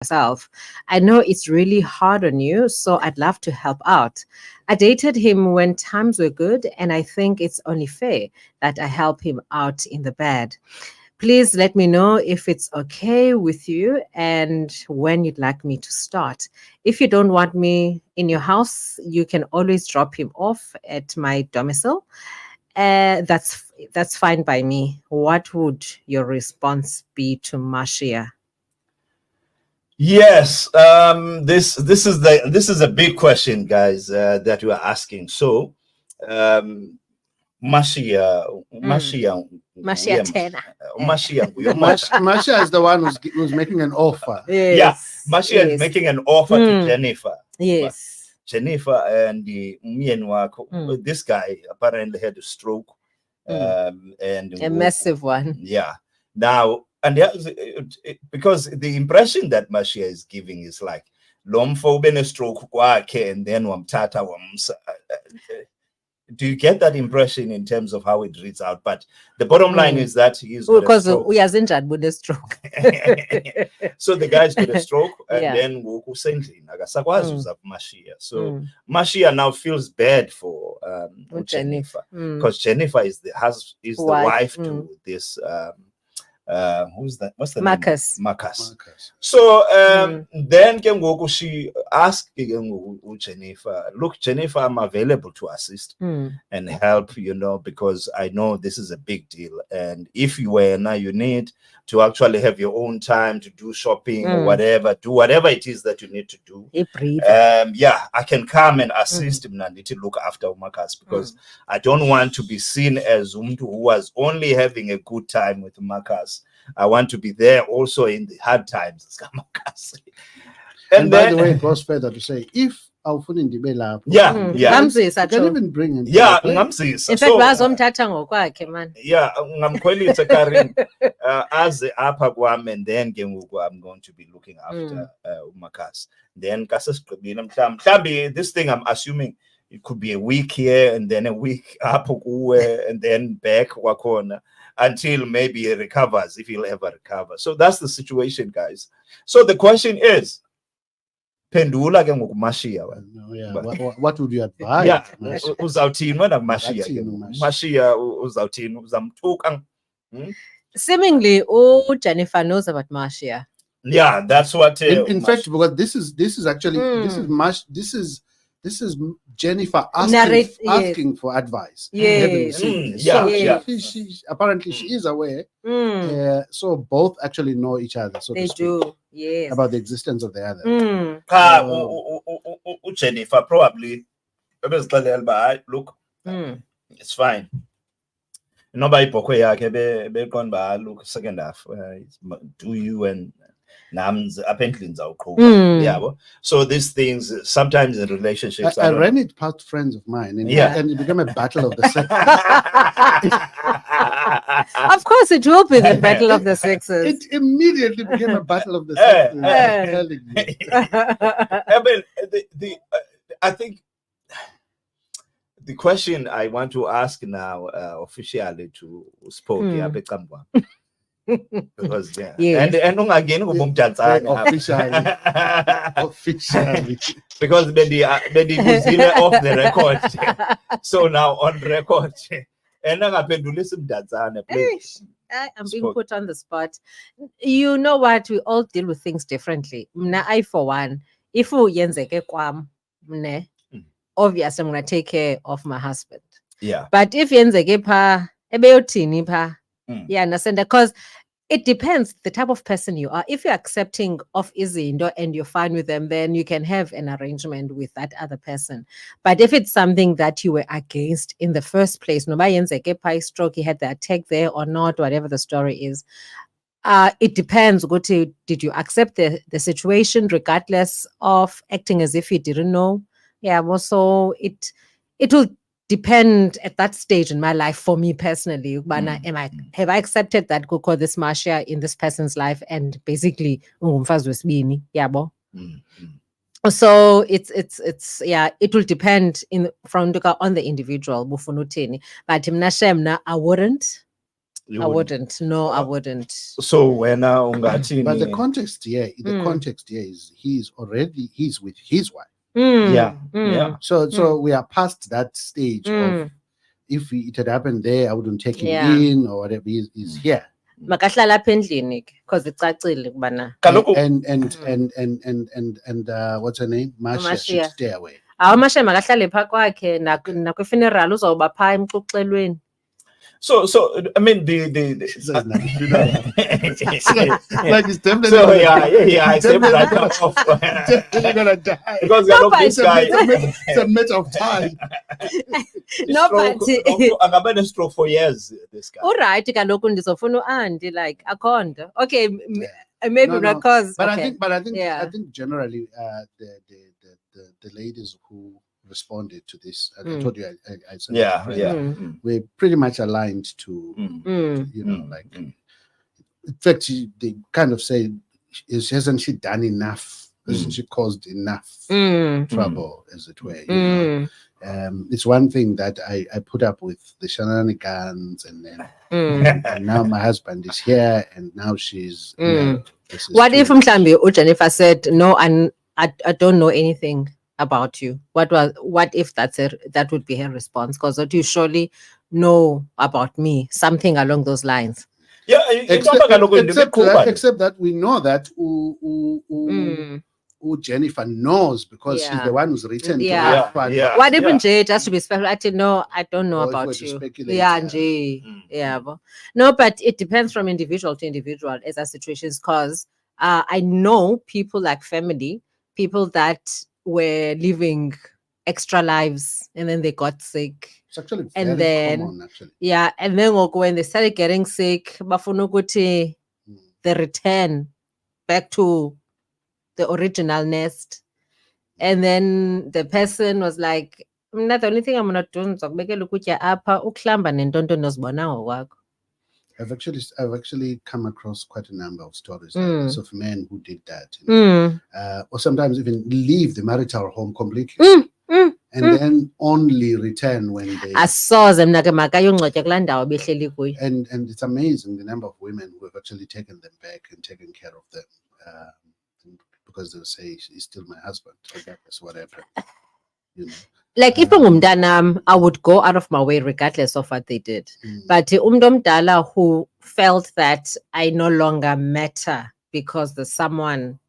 myself. I know it's really hard on you, so I'd love to help out. I dated him when times were good, and I think it's only fair that I help him out in the bad. Please let me know if it's okay with you and when you'd like me to start. If you don't want me in your house, you can always drop him off at my domicile. That's fine by me. What would your response be to Marcia? Yes, this is a big question, guys, that you are asking. So, um, Marcia, Marcia, Marcia Tena. Marcia, Masha is the one who's making an offer. yeah, Yes. Marcia is Yes. making an offer to Mm. Jennifer. Yes. Jennifer and the this guy apparently had a stroke, and A massive one. yeah. Now, and because the impression that Marcia is giving is like lomfo ube stroke kwakhe and then wamthatha wamsa. Do you get that impression in terms of how it reads out? But the bottom line is that he's got a Because stroke. we are in stroke. So the guy's got a stroke, and Yeah. then Marcia. So Marcia now feels bad for Jennifer, because Jennifer is the wife to this who's that? What's the Marcus. name? Marcus. So then she asked Jennifer, look, Jennifer, I'm available to assist and help, because I know this is a big deal. And if you were now, you need to actually have your own time to do shopping or whatever, do whatever it is that you need to do. Yeah, I can come and assist him and to look after Marcus, because I don't want to be seen as who was only having a good time with Marcus. I want to be there also in the hard times. And by the way, it goes further to say, if awufuna indebe lapho, ngamzisa you can even bring him. Yeah, ngamzisa. In fact, bazomthatha ngokwakhe man. Yeah, ngamkhwelisa Karin as apha kwami, and then I'm going to be looking after Marcus. Then mhlambi this thing I'm assuming it could be a week here and then a week up and then back wakhona until maybe he recovers, if he'll ever recover. So that's the situation, guys. So the question is, pendula ke ngokuMashia. What would you advise? Yeah, uzawuthini wena Mashia? Mashia uzawuthini, uzamthuka? Seemingly, Jennifer knows about Marcia. Yeah, that's what. In fact, because this is actually this is Jennifer asking for advice. Yes. She apparently she is aware. So both actually know each other. So they do. Yes. About the existence of the other. Jennifer probably look, it's fine. Nobody look second half. Do you and apparently so these things sometimes in relationships. I ran it past friends of mine, and it became a battle of the sexes. Of course, it will be the battle of the sexes. It immediately became a battle of the sexes. I mean, I think the question I want to ask now officially to Spokie because and again officially because they off the record, so now on record and I'm being put on the spot. You know what, we all deal with things differently. I for one, if yenzeke kwam obviously I'm gonna take care of my husband, but if yenzeke pha ebeyothini pha understand, because it depends the type of person you are. If you're accepting of izinto and you're fine with them, then you can have an arrangement with that other person. But if it's something that you were against in the first place, no matter stroke, he had the attack there or not, whatever the story is, it depends. Did you accept the situation regardless of acting as if you didn't know? Yeah, well, so it will depend at that stage in my life for me personally. Have I accepted that go call this Marcia in this person's life and basically so it's it will depend on the individual. But I wouldn't. You I wouldn't. No, I wouldn't. So when ungathini, but the context here is he's with his wife. yeah. So we are past that stage of if it had happened there, I wouldn't take him in or whatever. He's here. Makahlala apha endlini because icacile kubana. And what's her name? Marcia should stay away. Masha makahlale phaa kwakhe nakwi-funeral uzawuba phaa emxuxelweni. So I mean like it's definitely it's definitely gonna die because this guy it's a matter of time. No, but I've been a stroke for years. This guy. All right, kaloku ndizofuna uAndy like akhonda. Okay, maybe because. But okay. I think generally the ladies who responded to this, I told you I said we're pretty much aligned to you know, like in fact they kind of say, hasn't she done enough? Hasn't she caused enough trouble, as it were? You know? It's one thing that I put up with the shenanigans, and then and now my husband is here, and now she's. You know, what if Jennifer said no, and I don't know anything about you? What if that would be her response? Because you surely know about me, something along those lines. Yeah, except that we know that who Jennifer knows because she's the one who's written to her. What if Jay, just to be special, I don't know about you. No, but it depends from individual to individual as a situations, because I know people like family, people that were living extra lives and then they got sick. It's actually very common, actually. Yeah, and then when they started getting sick, they return back to the original nest. And then the person was like, the only thing I'm gonna do is I've actually come across quite a number of stories like this of men who did that, you know? Or sometimes even leave the marital home completely and then only return when they. And it's amazing the number of women who have actually taken them back and taken care of them because they'll say he's still my husband, regardless whatever. You know. Like if I would go out of my way regardless of what they did. But umdala who felt that I no longer matter because there's someone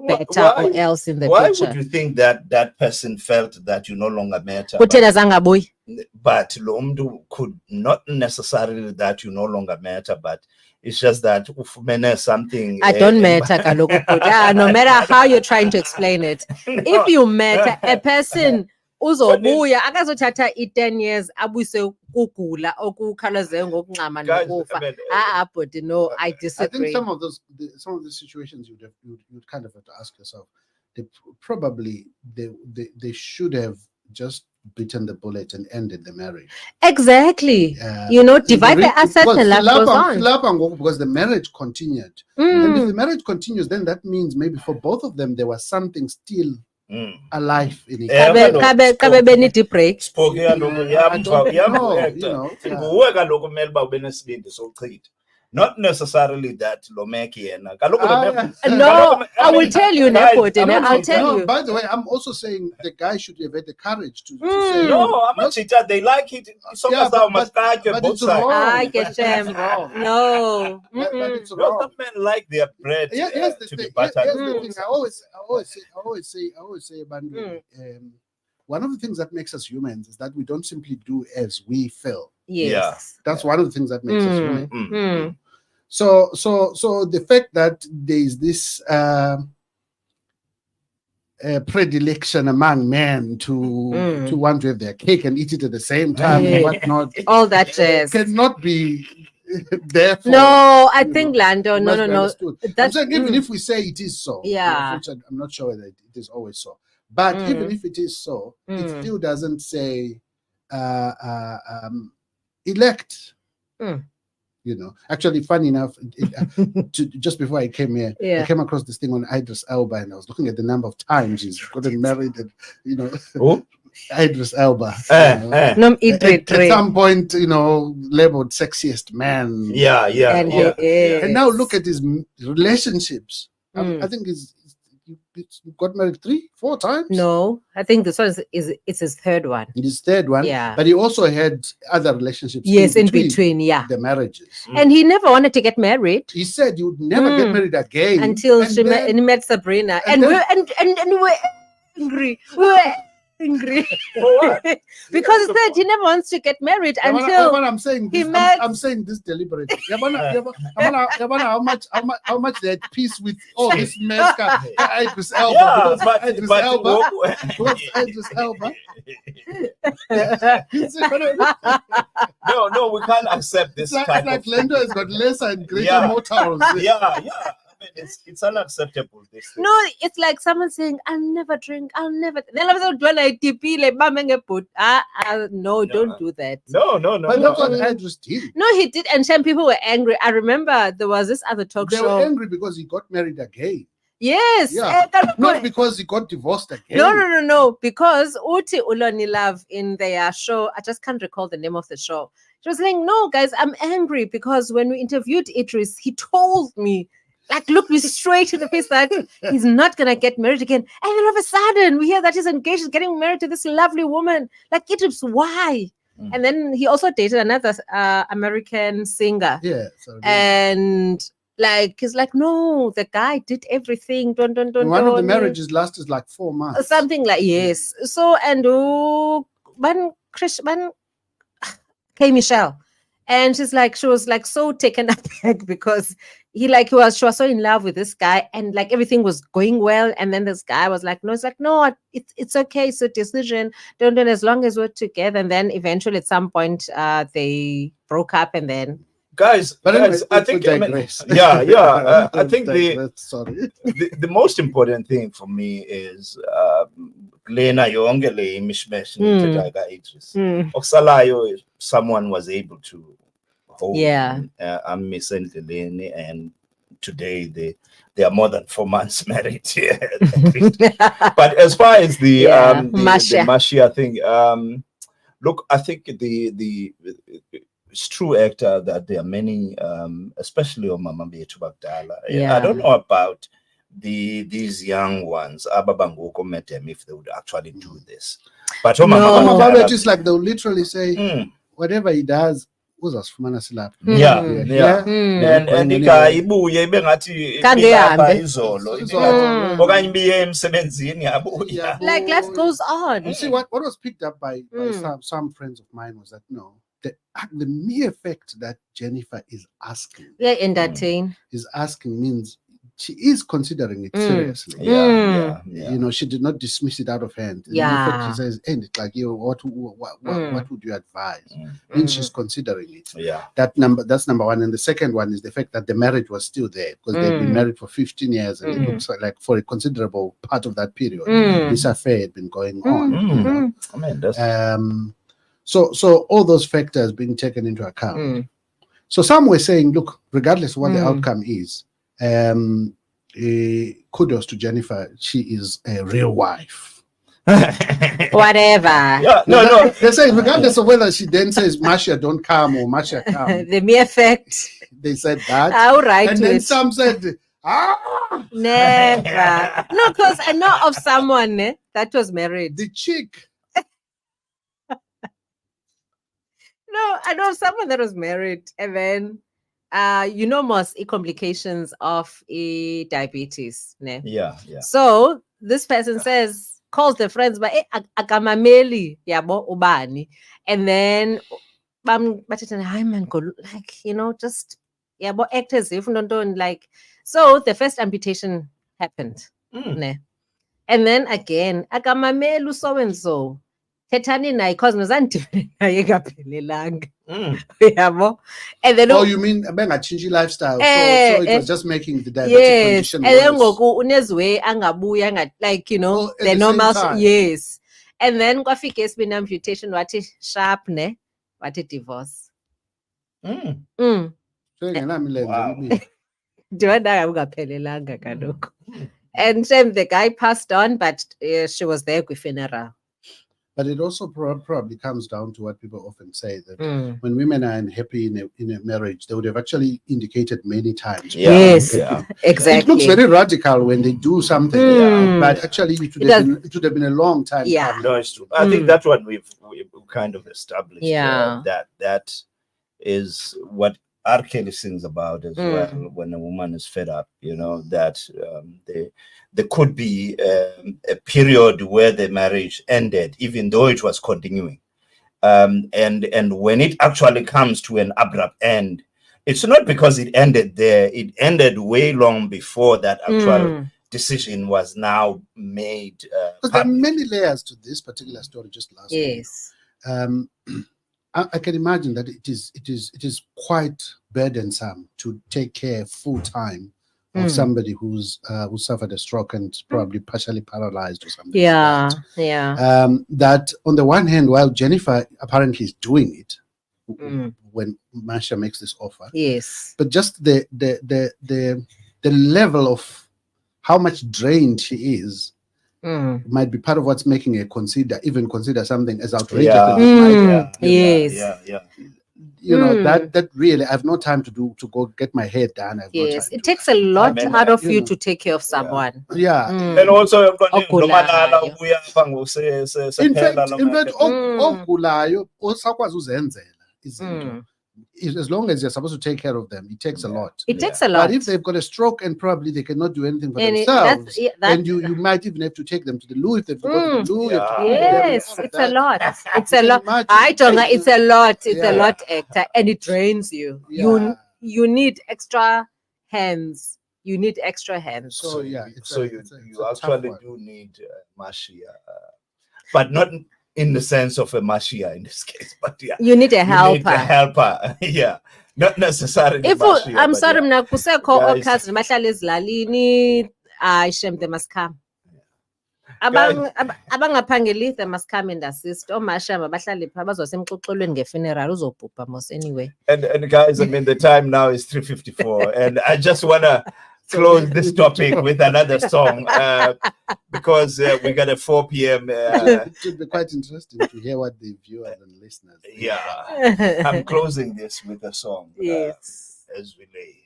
better or else in the future. Why would you think that person felt that you no longer matter? But Lomdu could not necessarily that you no longer matter, but it's just that something. I don't matter, no matter how you're trying to explain it. If you matter, a person uzobuya akazothatha 10 years abuyise ukugula okukhalaze ngokuncama nokufa. But no, I disagree. I think some of the situations you'd kind of have to ask yourself, they should have just bitten the bullet and ended the marriage. Exactly. Divide the assets and life goes on. Because the marriage continued. And if the marriage continues, then that means maybe for both of them there was something still alive in it. Not necessarily that Lomeki and no, I will tell you, I'll tell you. By the way, I'm also saying the guy should have had the courage to say no, I'm a cheater. They like it. But it's wrong. I get them. No, but it's wrong. Some men like their bread to be buttered. Here's the thing. I always say, one of the things that makes us humans is that we don't simply do as we feel. Yes. That's one of the things that makes us human. So the fact that there is this predilection among men to want to have their cake and eat it at the same time and whatnot, all that jazz cannot be therefore. No, I think Lando. No. I'm saying even if we say it is so, which I'm not sure that it is always so. But even if it is so, it still doesn't say elect. You know, actually, funny enough, just before I came here, I came across this thing on Idris Elba, and I was looking at the number of times he's gotten married, and Idris Elba. No, At some point, labeled sexiest man. Yeah. And he is. And now look at his relationships. I think he's got married 3-4 times. No, I think this one it's his third one. His third one. Yeah. But he also had other relationships. Yes, in between, yeah. The marriages. And he never wanted to get married. He said he would never get married again until he met Sabrina, and we're angry. We were angry. For what? Because he said he never wants to get married until I'm saying this, I'm saying this deliberately. How much they're at peace with all this mess. Idris Elba. Idris Elba. No, we can't accept this. It's like Lendo has got lesser and greater mortals. Yeah. It's unacceptable. This thing. No, it's like someone saying, "I'll never drink. I'll never." Then I when I TP like no, don't do that. No. But that's what Idris did. No, he did, and some people were angry. I remember there was this other talk show. They were angry because he got married again. Yes. Yeah. Not because he got divorced again. No. Because Uti Uloni Love in their show, I just can't recall the name of the show. She was saying, "No, guys, I'm angry because when we interviewed Idris, he told me." Like, look me straight in the face that he's not going to get married again. And then all of a sudden, we hear that he's engaged, he's getting married to this lovely woman. Like, Idris, why? And then he also dated another American singer. Yeah. And like, he's like, no, the guy did everything. Don't. One of the marriages lasted like 4 months. Something like, yes. So, and K. Michelle. And she was like so taken aback because she was so in love with this guy, and like everything was going well. And then this guy was like, no, it's okay. It's a decision. Don't as long as we're together. And then eventually at some point they broke up, and then guys, I think I think the most important thing for me is Lena yonke le imishmesh Idris. Okusalayo someone was able to hold Miss Endleleni, and today they are more than 4 months married. But as far as the Mashia thing, look, I think the it's true, actor, that there are many, especially on Mama Betu Bagdala. I don't know about these young ones, Ababanguko met them if they would actually do this. But just like they'll literally say, whatever he does, and like life goes on. You see, what was picked up by some friends of mine was that the mere fact that Jennifer is asking, is asking means she is considering it seriously. She did not dismiss it out of hand. In fact, she says, and it's like, what would you advise? Means she's considering it. That's number one. And the second one is the fact that the marriage was still there, because they've been married for 15 years, and it looks like for a considerable part of that period, this affair had been going on. So all those factors being taken into account. So some were saying, look, regardless of what the outcome is, kudos to Jennifer. She is a real wife. Whatever. No. They say regardless of whether she then says Masha don't come or Masha come. The mere fact. They said that. All right. And then some said, never. No, because I know of someone that was married. The chick. No, I know of someone that was married, and then most complications of diabetes. Ne? Yeah. So this person calls the friends, but akamameli yabo ubani, and then hi man, just yabo act as if don't like. So the first amputation happened, ne? And then again akamamelu so and so. Tethani naye because mzanti naye kaphelelanga. Yabo. And then you mean bengatshintshi lifestyle, so it was just making the diabetic condition worse. And then ngoku unezwe angabuya the normal yes. And then kwafika esibini amputation wathi sharp ne wathi divorce. So ngenamilenze. Ndiwanda ungaphelelanga kaloku. And the guy passed on, but she was there with funeral. But it also probably comes down to what people often say, that when women are unhappy in a marriage, they would have actually indicated many times. Yes, exactly. It looks very radical when they do something, but actually it would have been a long time coming. No, it's true. I think that's what we've kind of established. Yeah. That is what R. Kelly sings about as well. When a woman is fed up, that there could be a period where the marriage ended, even though it was continuing. And when it actually comes to an abrupt end, it's not because it ended there. It ended way long before that actual decision was now made. Because there are many layers to this particular story. Just last one. I can imagine that it is quite burdensome to take care full time of somebody who suffered a stroke and probably partially paralyzed or something. That on the one hand, while Jennifer apparently is doing it when Marsha makes this offer, but just the level of how much drained she is might be part of what's making her consider something as outrageous as it might. That really, I have no time to go get my hair done. It takes a lot out of you to take care of someone. And also, in fact, ogulayo osakwazi uzenzela izinto. As long as you're supposed to take care of them, it takes a lot. It takes a lot. But if they've got a stroke and probably they cannot do anything for themselves, and you might even have to take them to the loo if they've got the loo. Yes, it's a lot. It's a lot. I don't know. It's a lot. It's a lot, Hector, and it drains you. You need extra hands. You need extra hands. So you actually do need Mashia, but not in the sense of a Mashia in this case, but you need a helper. You need a helper, not necessarily. If I'm sorry, mna kusekho okazi bahlala ezilalini, shem, they must come. Abangaphangeli, they must come and assist. Omasha mabahlale pha bazosemxoxolweni ngefuneral uzobhubha mos anyway. And guys, I mean the time now is 3:54, and I just wanna close this topic with another song because we got a 4 p.m. It should be quite interesting to hear what the viewers and listeners think. I'm closing this with a song. As we lay.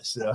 So